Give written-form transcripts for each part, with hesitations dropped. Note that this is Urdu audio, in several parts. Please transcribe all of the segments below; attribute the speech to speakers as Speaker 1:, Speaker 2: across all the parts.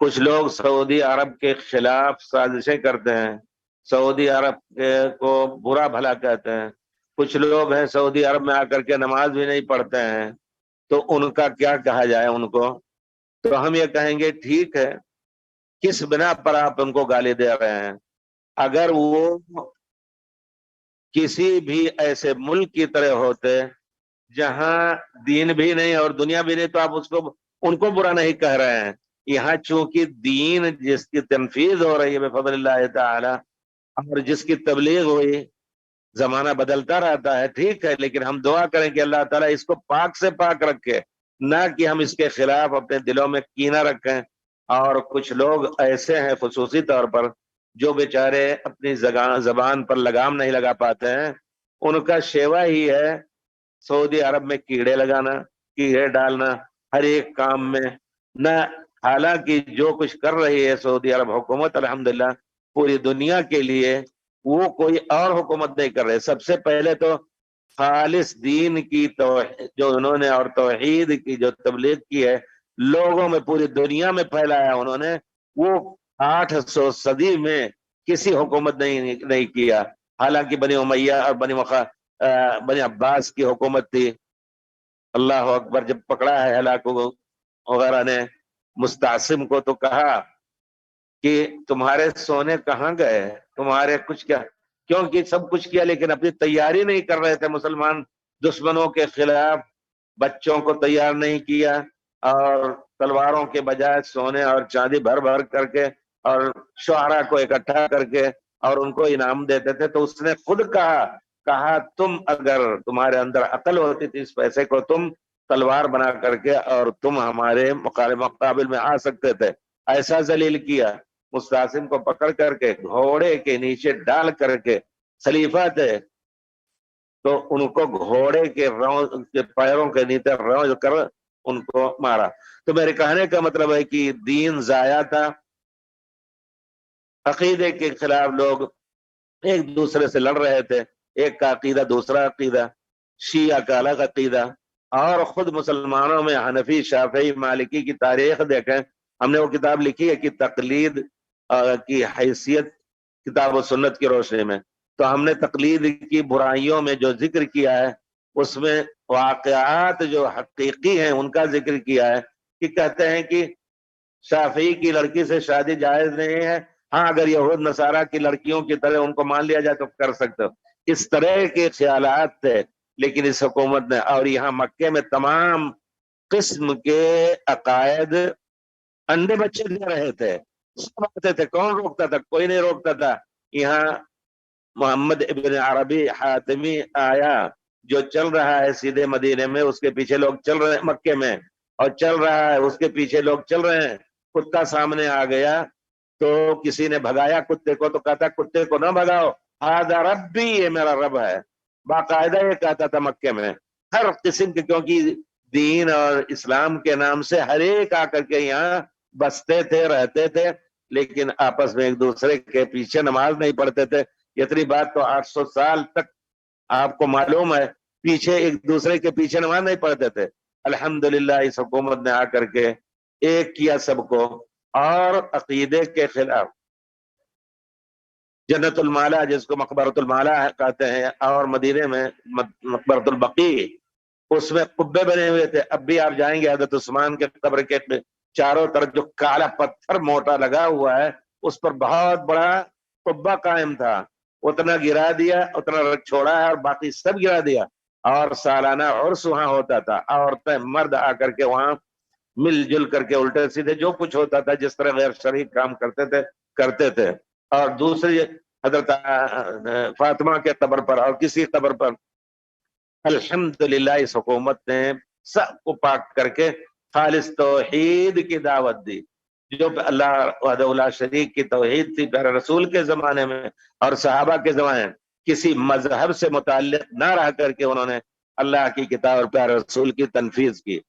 Speaker 1: کچھ لوگ سعودی عرب کے خلاف سازشیں کرتے ہیں، سعودی عرب کو برا بھلا کہتے ہیں، کچھ لوگ ہیں سعودی عرب میں آ کر کے نماز بھی نہیں پڑھتے ہیں، تو ان کا کیا کہا جائے ان کو؟ تو ہم یہ کہیں گے ٹھیک ہے، کس بنا پر آپ ان کو گالی دے رہے ہیں؟ اگر وہ کسی بھی ایسے ملک کی طرح ہوتے جہاں دین بھی نہیں اور دنیا بھی نہیں، تو آپ ان کو برا نہیں کہہ رہے ہیں۔ یہاں چونکہ دین جس کی تنفیذ ہو رہی ہے بفضل اللہ تعالی، اور جس کی تبلیغ ہوئی، زمانہ بدلتا رہتا ہے، ٹھیک ہے، لیکن ہم دعا کریں کہ اللہ تعالیٰ اس کو پاک سے پاک رکھے، نہ کہ ہم اس کے خلاف اپنے دلوں میں کینہ رکھیں۔ اور کچھ لوگ ایسے ہیں خصوصی طور پر جو بیچارے اپنی زبان پر لگام نہیں لگا پاتے ہیں، ان کا شیوا ہی ہے سعودی عرب میں کیڑے لگانا، کیڑے ڈالنا ہر ایک کام میں نہ۔ حالانکہ جو کچھ کر رہی ہے سعودی عرب حکومت الحمدللہ پوری دنیا کے لیے، وہ کوئی اور حکومت نہیں کر رہے۔ سب سے پہلے تو خالص دین کی جو انہوں نے اور توحید کی جو تبلیغ کی ہے لوگوں میں، پوری دنیا میں پھیلایا انہوں نے، وہ 800 صدی میں کسی حکومت نہیں کیا۔ حالانکہ بنی امیہ اور بنی عباس کی حکومت تھی۔ اللہ اکبر، جب پکڑا ہے ہلاکو وغیرہ نے مستعصم کو، تو کہا کہ تمہارے سونے کہاں گئے، تمہارے کچھ کیا، کیونکہ سب کچھ کیا لیکن اپنی تیاری نہیں کر رہے تھے مسلمان دشمنوں کے خلاف۔ بچوں کو تیار نہیں کیا، اور تلواروں کے بجائے سونے اور چاندی بھر بھر کر کے اور شعراء کو اکٹھا کر کے اور ان کو انعام دیتے تھے۔ تو اس نے خود کہا تم اگر تمہارے اندر عقل ہوتی تھی اس پیسے کو تم تلوار بنا کر کے اور تم ہمارے مقابل میں آ سکتے تھے۔ ایسا ذلیل کیا، مستعصم کو پکڑ کر کے گھوڑے کے نیچے ڈال کر کے، خلیفہ تھے تو ان کو گھوڑے کے پیروں کے نیچے روز کر ان کو مارا۔ تو میرے کہنے کا مطلب ہے کہ دین ضائع تھا، عقیدے کے خلاف لوگ ایک دوسرے سے لڑ رہے تھے، ایک کا عقیدہ دوسرا عقیدہ، شیعہ کا الگ عقیدہ۔ اور خود مسلمانوں میں حنفی، شافعی، مالکی کی تاریخ دیکھیں، ہم نے وہ کتاب لکھی ہے کہ تقلید کی حیثیت کتاب و سنت کی روشنی میں، تو ہم نے تقلید کی برائیوں میں جو ذکر کیا ہے اس میں واقعات جو حقیقی ہیں ان کا ذکر کیا ہے، کہ کہتے ہیں کہ شافعی کی لڑکی سے شادی جائز نہیں ہے، ہاں اگر یہود نصارہ کی لڑکیوں کی طرح ان کو مان لیا جائے تو کر سکتے ہو۔ اس طرح کے خیالات تھے، لیکن اس حکومت نے، اور یہاں مکے میں تمام قسم کے عقائد انڈے بچے دے رہے تھے، سب آتے تھے، کون روکتا تھا؟ کوئی نہیں روکتا تھا۔ یہاں محمد ابن عربی حاتمی آیا جو چل رہا ہے سیدھے مدینے میں، اس کے پیچھے لوگ چل رہے ہیں، مکے میں اور چل رہا ہے، اس کے پیچھے لوگ چل رہے ہیں، کتا سامنے آ گیا تو کسی نے بھگایا کتے کو، تو کہتا کتے کو نہ بھگاؤ، ہذا ربی، یہ میرا رب ہے، باقاعدہ یہ کہتا تھا مکے میں۔ ہر قسم کے، کیونکہ دین اور اسلام کے نام سے ہر ایک آ کر کے یہاں بستے تھے، رہتے تھے، لیکن آپس میں ایک دوسرے کے پیچھے نماز نہیں پڑھتے تھے۔ اتنی بات تو 800 سال تک آپ کو معلوم ہے، پیچھے ایک دوسرے کے پیچھے نماز نہیں پڑھتے تھے۔ الحمدللہ اس حکومت نے آ کر کے ایک کیا سب کو، اور عقیدے کے خلاف جنت المالا جس کو مقبرۃ المالا کہتے ہیں، اور مدینے میں مقبرۃ البقیع، اس میں قبے بنے ہوئے تھے۔ اب بھی آپ جائیں گے حضرت عثمان کے قبر کے چاروں طرف جو کالا پتھر موٹا لگا ہوا ہے، اس پر بہت بڑا قبہ قائم تھا، اتنا گرا دیا، اتنا چھوڑا ہے اور باقی سب گرا دیا۔ اور سالانہ عرس وہاں ہوتا تھا، عورتیں مرد آ کر کے وہاں مل جل کر کے الٹے سیدھے جو کچھ ہوتا تھا، جس طرح غیر شرعی کام کرتے تھے۔ اور دوسری حضرت فاطمہ کے قبر پر اور کسی قبر پر الحمدللہ اس حکومت نے سب کو پاک کر کے خالص توحید کی دعوت دی، جو اللہ وحدہ لا شریک کی توحید تھی پیارے رسول کے زمانے میں اور صحابہ کے زمانے میں۔ کسی مذہب سے متعلق نہ رہ کر کے انہوں نے اللہ کی کتاب اور پیارے رسول کی تنفیذ کی۔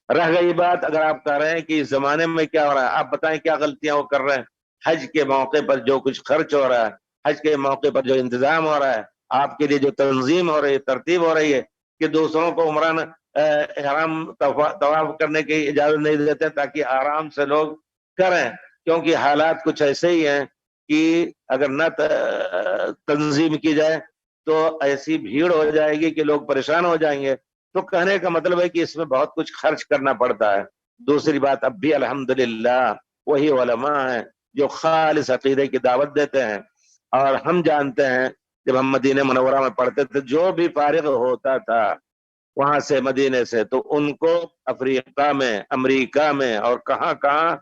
Speaker 1: رہ گئی بات، اگر آپ کہہ رہے ہیں کہ اس زمانے میں کیا ہو رہا ہے، آپ بتائیں کیا غلطیاں وہ کر رہے ہیں۔ حج کے موقع پر جو کچھ خرچ ہو رہا ہے، حج کے موقع پر جو انتظام ہو رہا ہے، آپ کے لیے جو تنظیم ہو رہی ہے، ترتیب ہو رہی ہے کہ دوسروں کو عمران احرام طواف کرنے کی اجازت نہیں دیتے تاکہ آرام سے لوگ کریں، کیونکہ حالات کچھ ایسے ہی ہیں کہ اگر نہ تنظیم کی جائے تو ایسی بھیڑ ہو جائے گی کہ لوگ پریشان ہو جائیں گے. تو کہنے کا مطلب ہے کہ اس میں بہت کچھ خرچ کرنا پڑتا ہے. دوسری بات، اب بھی الحمدللہ وہی علماء ہیں جو خالص عقیدے کی دعوت دیتے ہیں. اور ہم جانتے ہیں جب ہم مدینہ منورہ میں پڑھتے تھے، جو بھی فارغ ہوتا تھا وہاں سے مدینے سے، تو ان کو افریقہ میں، امریکہ میں اور کہاں کہاں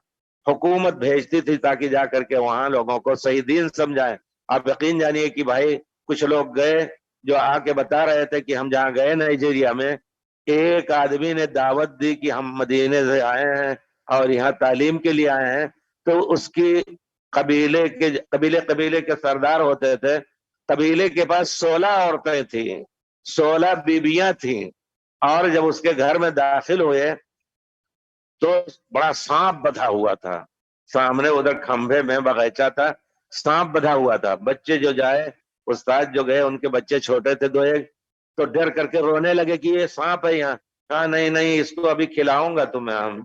Speaker 1: حکومت بھیجتی تھی تاکہ جا کر کے وہاں لوگوں کو صحیح دین سمجھائیں. آپ یقین جانیے کہ بھائی کچھ لوگ گئے جو آ کے بتا رہے تھے کہ ہم جہاں گئے نائجیریا میں، ایک آدمی نے دعوت دی کہ ہم مدینے سے آئے ہیں اور یہاں تعلیم کے لیے آئے ہیں، تو اس کی قبیلے کے سردار ہوتے تھے، قبیلے کے پاس 16 عورتیں تھیں، 16 بیویاں تھیں. اور جب اس کے گھر میں داخل ہوئے تو بڑا سانپ بدھا ہوا تھا سامنے، ادھر کھمبے میں باغیچہ تھا، سانپ بدھا ہوا تھا. بچے جو جائے، استاد جو گئے، ان کے بچے چھوٹے تھے 2-1، تو ڈر کر کے رونے لگے کہ یہ سانپ ہے یہاں. کہا نہیں نہیں، اس کو ابھی کھلاؤں گا تمہیں ہم،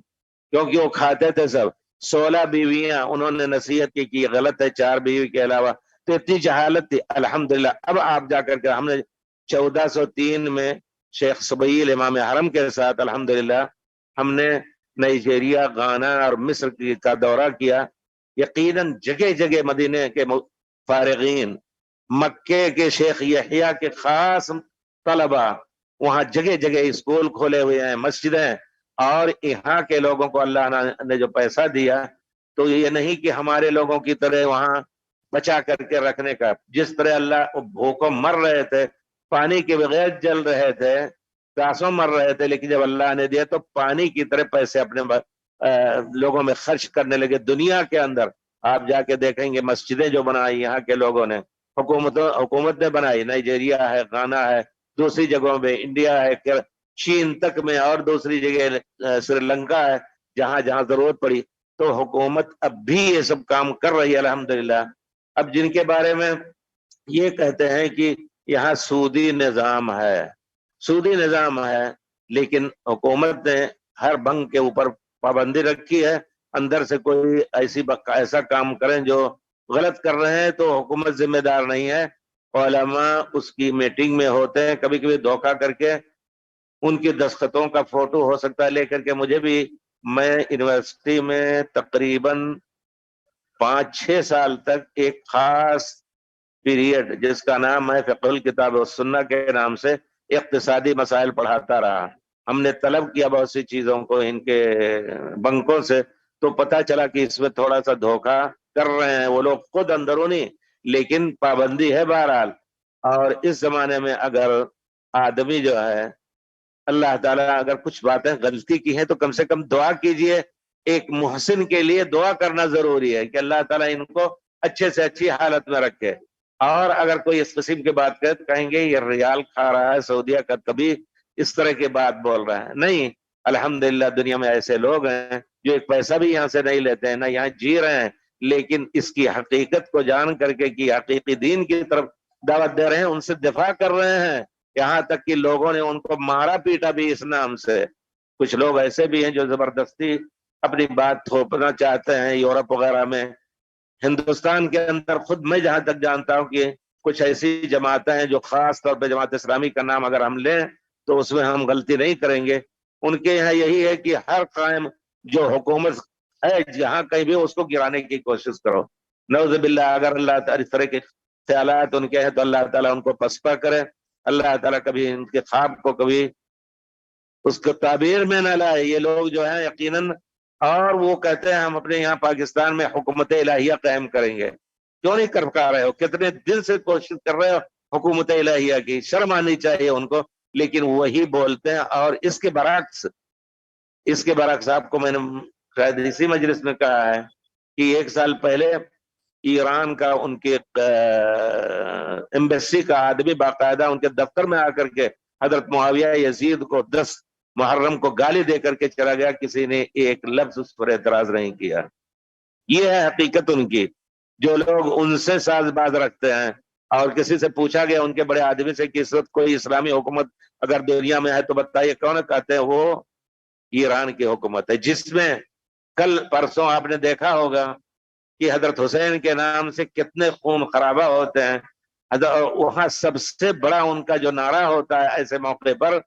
Speaker 1: کیونکہ وہ کھاتے تھے سب. 16 بیویاں، انہوں نے نصیحت کی کہ غلط ہے 4 بیوی کے علاوہ. تو اتنی جہالت تھی. الحمدللہ اب آپ جا کر کے ہم نے 1403 میں شیخ سبیل امام حرم کے ساتھ الحمدللہ ہم نے نائجیریا، غانا اور مصر کا دورہ کیا. یقیناً جگہ جگہ مدینے کے فارغین، مکے کے شیخ یحییٰ کے خاص طلبہ، وہاں جگہ جگہ اسکول کھولے ہوئے ہیں، مسجدیں. اور یہاں کے لوگوں کو اللہ نے جو پیسہ دیا، تو یہ نہیں کہ ہمارے لوگوں کی طرح وہاں بچا کر کے رکھنے کا. جس طرح اللہ بھوکوں مر رہے تھے، پانی کے بغیر جل رہے تھے، پیاسوں مر رہے تھے، لیکن جب اللہ نے دیا تو پانی کی طرح پیسے اپنے لوگوں میں خرچ کرنے لگے. دنیا کے اندر آپ جا کے دیکھیں گے مسجدیں جو بنائی یہاں کے لوگوں نے، حکومت نے بنائی. نائجیریا ہے، غانا ہے، دوسری جگہوں میں انڈیا ہے، چین تک میں، اور دوسری جگہ سری لنکا ہے، جہاں جہاں ضرورت پڑی. تو حکومت اب بھی یہ سب کام کر رہی ہے الحمدللہ. اب جن کے بارے میں یہ کہتے ہیں کہ یہاں سودی نظام ہے، لیکن حکومت نے ہر بنک کے اوپر پابندی رکھی ہے. اندر سے کوئی ایسا کام کریں جو غلط کر رہے ہیں تو حکومت ذمہ دار نہیں ہے. علماء اس کی میٹنگ میں ہوتے ہیں، کبھی کبھی دھوکہ کر کے ان کے دستخطوں کا فوٹو ہو سکتا ہے لے کر کے. مجھے بھی، میں یونیورسٹی میں تقریباً 5-6 سال تک ایک خاص پیریڈ جس کا نام ہے فقہ الکتاب والسنہ کے نام سے اقتصادی مسائل پڑھاتا رہا. ہم نے طلب کیا بہت سی چیزوں کو ان کے بنکوں سے، تو پتہ چلا کہ اس میں تھوڑا سا دھوکہ کر رہے ہیں وہ لوگ خود اندرونی، لیکن پابندی ہے بہرحال. اور اس زمانے میں اگر آدمی جو ہے، اللہ تعالیٰ اگر کچھ باتیں غلطی کی ہیں تو کم سے کم دعا کیجئے. ایک محسن کے لیے دعا کرنا ضروری ہے کہ اللہ تعالیٰ ان کو اچھے سے اچھی حالت میں رکھے. اور اگر کوئی اس قسم کی بات کرے تو کہیں گے یہ ریال کھا رہا ہے سعودیہ کا، کبھی اس طرح کی بات بول رہا ہے. نہیں، الحمدللہ دنیا میں ایسے لوگ ہیں جو ایک پیسہ بھی یہاں سے نہیں لیتے ہیں، نہ یہاں جی رہے ہیں، لیکن اس کی حقیقت کو جان کر کے کہ حقیقی دین کی طرف دعوت دے رہے ہیں، ان سے دفاع کر رہے ہیں. یہاں تک کہ لوگوں نے ان کو مارا پیٹا بھی اس نام سے. کچھ لوگ ایسے بھی ہیں جو زبردستی اپنی بات تھوپنا چاہتے ہیں یورپ وغیرہ میں. ہندوستان کے اندر خود میں جہاں تک جانتا ہوں کہ کچھ ایسی جماعتیں ہیں جو خاص طور پہ جماعت اسلامی کا نام اگر ہم لیں تو اس میں ہم غلطی نہیں کریں گے. ان کے یہاں یہی ہے کہ ہر قائم جو حکومت ہے جہاں کہیں بھی اس کو گرانے کی کوشش کرو. نعوذ باللہ، اگر اللہ تعالی اس طرح کے خیالات ان کے ہیں تو اللہ تعالیٰ ان کو پسپا کرے. اللہ تعالیٰ کبھی ان کے خواب کو کبھی اس کو تعبیر میں نہ لائے. یہ لوگ جو ہیں یقیناً، اور وہ کہتے ہیں ہم اپنے یہاں پاکستان میں حکومت الہیہ قائم کریں گے. کیوں نہیں کر پا رہے ہو؟ کتنے دن سے کوشش کر رہے ہو حکومت الہیہ کی، شرم آنی چاہیے ان کو. لیکن وہی بولتے ہیں. اور اس کے برعکس آپ کو میں نے شاید اسی مجلس میں کہا ہے کہ 1 سال پہلے ایران کا ان کے ایمبیسی کا آدمی باقاعدہ ان کے دفتر میں آ کر کے حضرت معاویہ یزید کو 10 محرم کو گالی دے کر کے چلا گیا. کسی نے ایک لفظ اس پر اعتراض نہیں کیا. یہ ہے حقیقت ان کی. جو لوگ ان سے ساز باز رکھتے ہیں، اور کسی سے پوچھا گیا ان کے بڑے آدمی سے کہ اس وقت کوئی اسلامی حکومت اگر دنیا میں ہے تو بتائیے کون ہے، کہتے ہیں وہ ایران کی حکومت ہے، جس میں کل پرسوں آپ نے دیکھا ہوگا کہ حضرت حسین کے نام سے کتنے خون خرابہ ہوتے ہیں، وہاں سب سے بڑا ان کا جو نعرہ ہوتا ہے ایسے موقع پر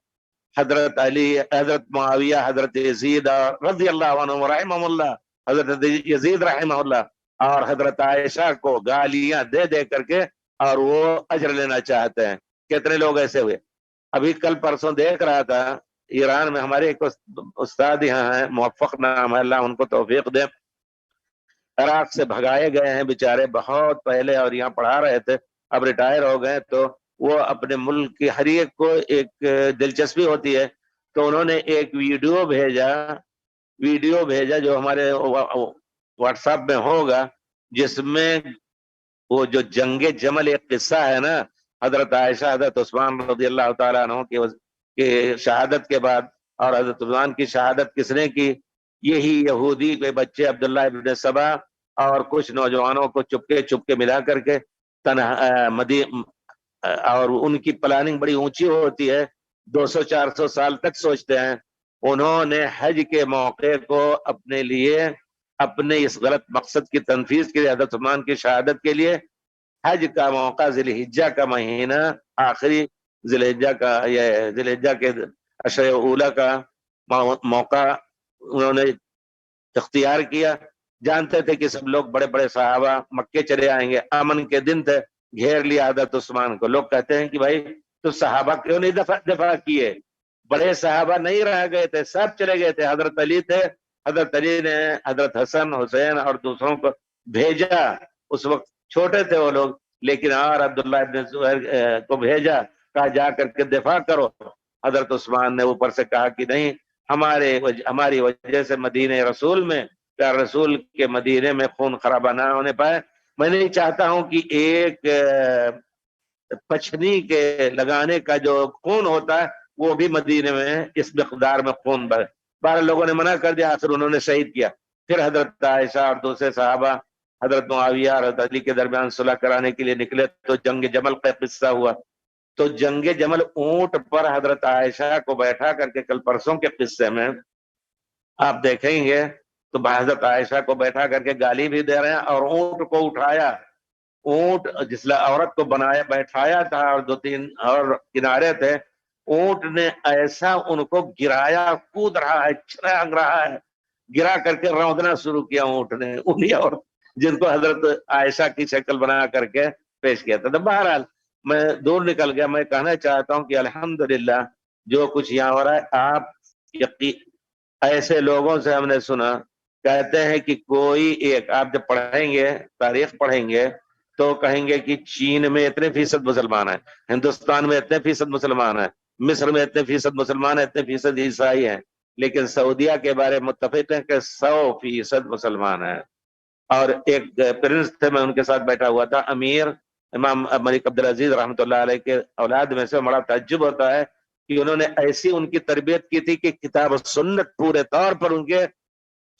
Speaker 1: حضرت علی، حضرت معاویہ، حضرت یزید رضی اللہ عنہ رحمہ اللہ، حضرت یزید رحمہ اللہ اور حضرت عائشہ کو گالیاں دے دے کر کے اور وہ اجر لینا چاہتے ہیں. کتنے لوگ ایسے ہوئے. ابھی کل پرسوں دیکھ رہا تھا ایران میں ہمارے ایک استاد یہاں ہیں، موفق نام ہے، اللہ ان کو توفیق دے، عراق سے بھگائے گئے ہیں بیچارے بہت پہلے اور یہاں پڑھا رہے تھے، اب ریٹائر ہو گئے. تو وہ اپنے ملک کی ہر ایک کو ایک دلچسپی ہوتی ہے، تو انہوں نے ایک ویڈیو بھیجا جو ہمارے واٹس ایپ میں ہوگا، جس میں وہ جو جنگ جمل ایک قصہ ہے نا، حضرت عائشہ حضرت عثمان رضی اللہ تعالیٰ عنہ کی شہادت کے بعد، اور حضرت عثمان کی شہادت کس نے کی؟ یہی یہودی کے بچے عبداللہ ابن سبا اور کچھ نوجوانوں کو چپکے ملا کر کے اور ان کی پلاننگ بڑی اونچی ہوتی ہے، 200-400 سال تک سوچتے ہیں. انہوں نے حج کے موقع کو اپنے لیے، اپنے اس غلط مقصد کی تنفیذ کے لیے، حضرت عثمان کی شہادت کے لیے حج کا موقع ذی الحجہ کا مہینہ، آخری ذی الحجہ کے عشر اولی کا موقع انہوں نے اختیار کیا. جانتے تھے کہ سب لوگ بڑے بڑے صحابہ مکے چلے آئیں گے، امن کے دن تھے، گھیر لیا حضرت عثمان کو. لوگ کہتے ہیں کہ بھائی تو صحابہ کیوں نہیں دفاع کیے؟ بڑے صحابہ نہیں رہ گئے تھے، سب چلے گئے تھے. حضرت علی تھے، حضرت علی نے حضرت حسن، حسین اور دوسروں کو بھیجا. اس وقت چھوٹے تھے وہ لوگ، لیکن اور عبداللہ ابن زبیر کو بھیجا، کہا جا کر کے دفاع کرو. حضرت عثمان نے اوپر سے کہا کہ نہیں، ہماری وجہ سے مدینہ رسول میں، پیار رسول کے مدینے میں خون خرابہ نہ ہونے پائے. میں نہیں چاہتا ہوں کہ ایک پچھنی کے لگانے کا جو خون ہوتا ہے وہ بھی مدینے میں اس مقدار میں خون بہے. 12 لوگوں نے منع کر دیا، آخر انہوں نے شہید کیا. پھر حضرت عائشہ اور دوسرے صحابہ حضرت معاویہ اور حضرت علی کے درمیان صلح کرانے کے لیے نکلے، تو جنگ جمل کا قصہ ہوا. تو جنگ جمل اونٹ پر حضرت عائشہ کو بیٹھا کر کے، کل پرسوں کے قصے میں آپ دیکھیں گے تو حضرت عائشہ کو بیٹھا کر کے گالی بھی دے رہے ہیں، اور اونٹ کو اٹھایا، اونٹ جس عورت کو بنایا بیٹھایا تھا اور 2-3 اور کنارے تھے، اونٹ نے ایسا ان کو گرایا، کود رہا ہے، چھلانگ رہا ہے، گرا کر کے رودنا شروع کیا اونٹ نے انہیں، اور جن کو حضرت عائشہ کی شکل بنا کر کے پیش کیا تھا. تو بہرحال میں دور نکل گیا. میں کہنا چاہتا ہوں کہ الحمدللہ جو کچھ یہاں ہو رہا ہے، آپ ایسے لوگوں سے ہم نے سنا کہتے ہیں کہ کوئی ایک، آپ جب پڑھیں گے، تاریخ پڑھیں گے تو کہیں گے کہ چین میں اتنے فیصد مسلمان ہیں، ہندوستان میں اتنے فیصد مسلمان ہیں، مصر میں اتنے فیصد مسلمان ہیں، اتنے فیصد عیسائی ہیں. لیکن سعودیہ کے بارے میں متفق ہیں کہ 100% مسلمان ہیں. اور ایک پرنس تھے، میں ان کے ساتھ بیٹھا ہوا تھا، امیر امام ملک عبدالعزیز رحمۃ اللہ علیہ کے اولاد میں سے. بڑا تعجب ہوتا ہے کہ انہوں نے ایسی ان کی تربیت کی تھی کہ کتاب و سنت پورے طور پر ان کے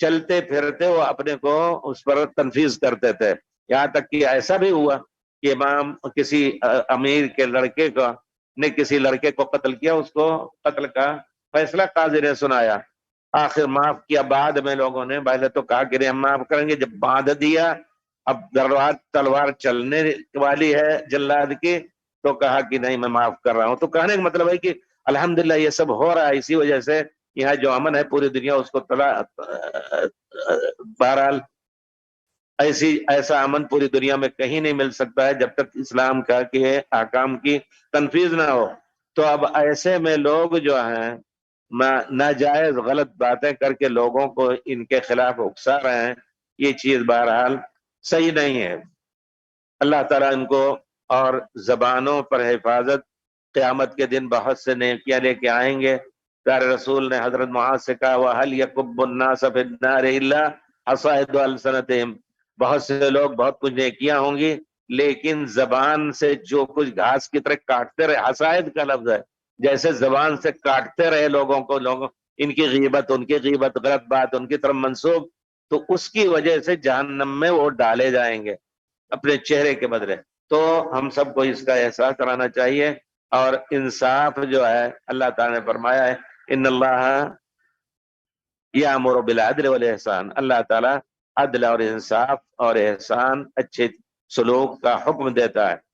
Speaker 1: چلتے پھرتے وہ اپنے کو اس پر تنفیذ کرتے تھے. یہاں تک کہ ایسا بھی ہوا کہ امام کسی امیر کے لڑکے کو نے کسی لڑکے کو قتل کیا، اس کو قتل کا فیصلہ قاضی نے سنایا، آخر معاف کیا. بعد میں لوگوں نے پہلے تو کہا کہ ہم معاف کریں گے، جب باندھ دیا، اب تلوار چلنے والی ہے جلاد کی، تو کہا کہ نہیں میں معاف کر رہا ہوں. تو کہنے کا مطلب ہے کہ الحمدللہ یہ سب ہو رہا ہے اسی وجہ سے یہاں جو امن ہے پوری دنیا اس کو بہرحال ایسا امن پوری دنیا میں کہیں نہیں مل سکتا ہے جب تک اسلام کا کہ احکام کی تنفیذ نہ ہو. تو اب ایسے میں لوگ جو ہیں ناجائز غلط باتیں کر کے لوگوں کو ان کے خلاف اکسا رہے ہیں، یہ چیز بہرحال صحیح نہیں ہے. اللہ تعالیٰ ان کو اور زبانوں پر حفاظت، قیامت کے دن بہت سے نیکیاں لے کے آئیں گے. پیارے رسول نے حضرت معاذ سے کہا وَهَلْ يَكُبُّ النَّاسَ فِي النَّارِ إِلَّا حَصَائِدُ أَلْسِنَتِهِمْ، بہت سے لوگ، بہت کچھ نیکیاں ہوں گی، لیکن زبان سے جو کچھ گھاس کی طرح کاٹتے رہے، حصائد کا لفظ ہے، جیسے زبان سے کاٹتے رہے لوگوں کو، ان کی غیبت، غلط بات ان کی طرف منسوب، تو اس کی وجہ سے جہنم میں وہ ڈالے جائیں گے اپنے چہرے کے بدلے. تو ہم سب کو اس کا احساس کرانا چاہیے. اور انصاف جو ہے، اللہ تعالیٰ نے فرمایا ہے ان اللہ یامر بالعدل والاحسان، اللہ تعالیٰ عدل اور انصاف اور احسان، اچھے سلوک کا حکم دیتا ہے.